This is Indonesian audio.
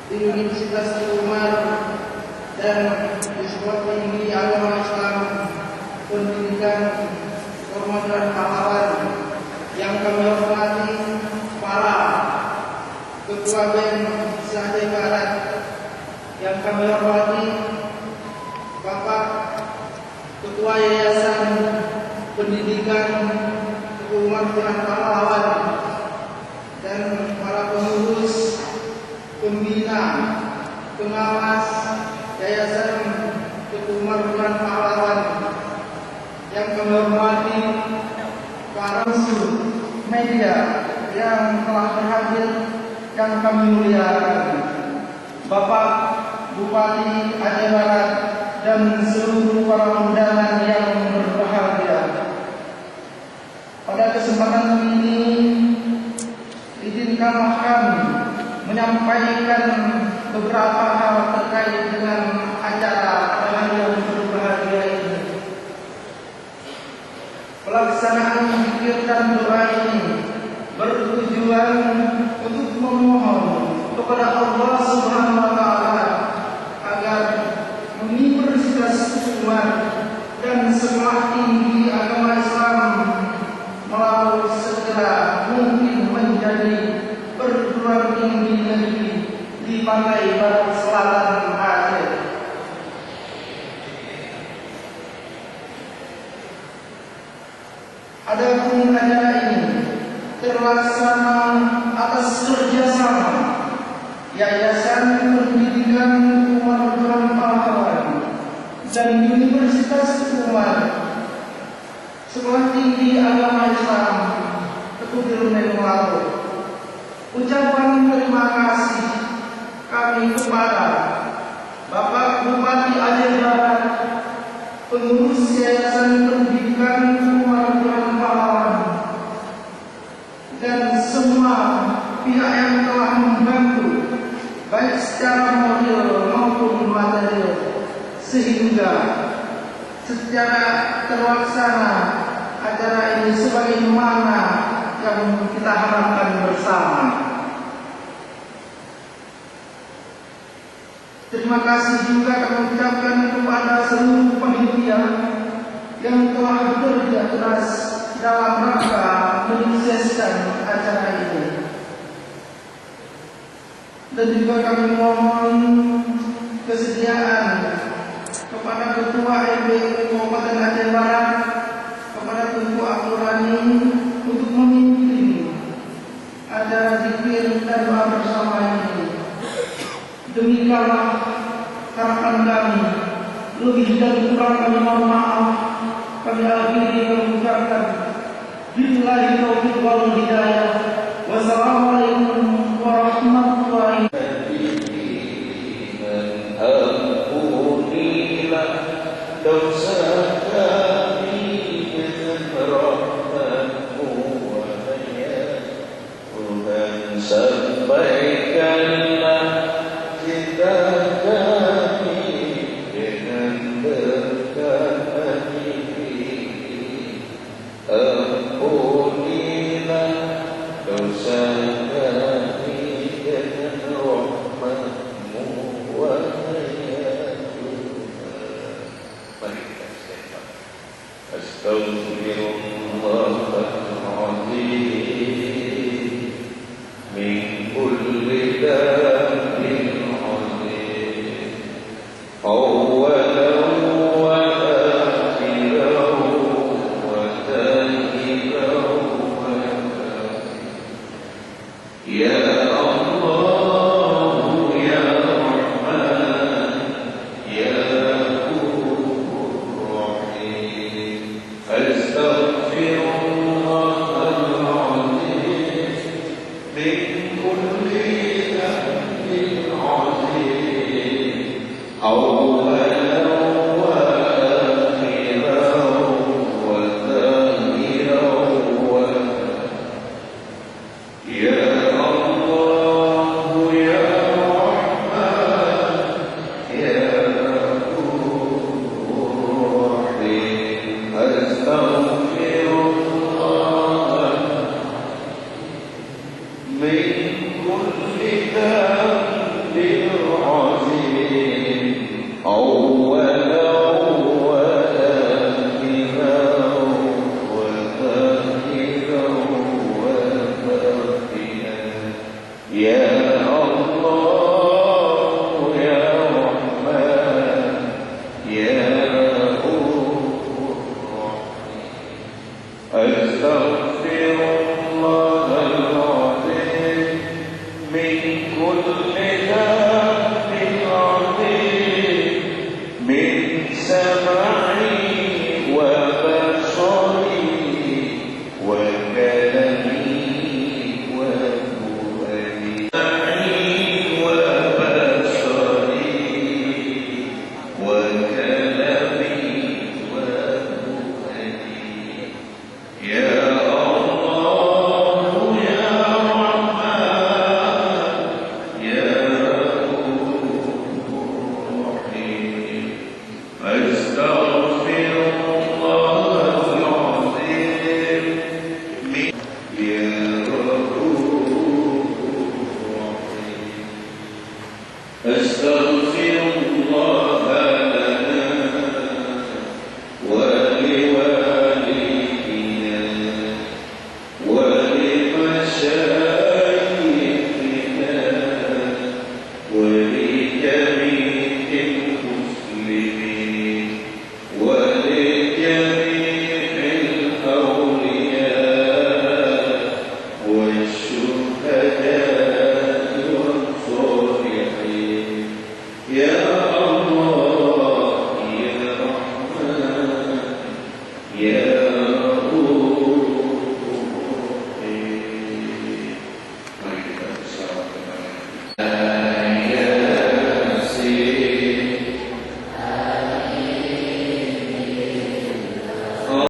di Universitas Umar dan di Sekolah Tinggi Agama Islam Pendidikan Kehormatan Pahlawan yang kami hormati para Ketua BEM se-Aceh Barat, yang kami hormati Bapak Ketua Yayasan Pendidikan Kehormatan Pahlawan dan para pengurus, pembina, pengawas Yayasan Kehormatan Pahlawan yang kami hormati para unsur media yang telah berhadir, yang kami muliakan Bapak Bupati Aceh Barat dan seluruh para undangan yang berbahagia. Pada kesempatan ini izinkanlah kami menyampaikan beberapa hal terkait dengan acara hari yang berbahagia ini. Pelaksanaan zikir dan doa ini bertujuan untuk memohon kepada Allah Subhanahu wa Ta'ala agar Universitas Umar dan Sekolah Tinggi Agama Islam melalui segera mungkin menjadi perguruan tinggi negeri di Pantai Barat Selatan Aceh. Adapun acara ini terlaksana atas kerjasama Yayasan Pendidikan Kehormatan Pahlawan dan Universitas Umar, Sekolah Tinggi Agama Islam Teguh Melaut. Ucapan terima kasih kami kepada Bapak Bupati Aceh Barat, pengurus Yayasan Pendidikan Kehormatan Pahlawan, dan semua pihak yang telah membantu baik secara moral maupun material sehingga secara terlaksana acara ini sebagaimana yang kita harapkan bersama. Terima kasih juga kami ucapkan kepada seluruh panitia yang telah bekerja keras dalam rangka menyukseskan acara ini. Dan juga kami mohon kesediaan kepada Ketua RW Kabupaten Aceh Barat, kepada Tunku Abdul Rani untuk memimpin acara zikir dan doa bersama ini. Demikianlah harapan kami. Lebih dan kurang kami mohon maaf. Kami akhiri mengucapkan billahi taufiq wal hidayah. Wassalamualaikum warahmatullahi sampaikanlah kita kami dengan berkat ampunilah dosa kami كل ذنب عظيم من سمعي وبصري وكلامي وفؤادي وبصري وكلامي وفؤادي يا الله يا رحمن يا رحيم أستغفر الله العظيم يا رحيم أستغفر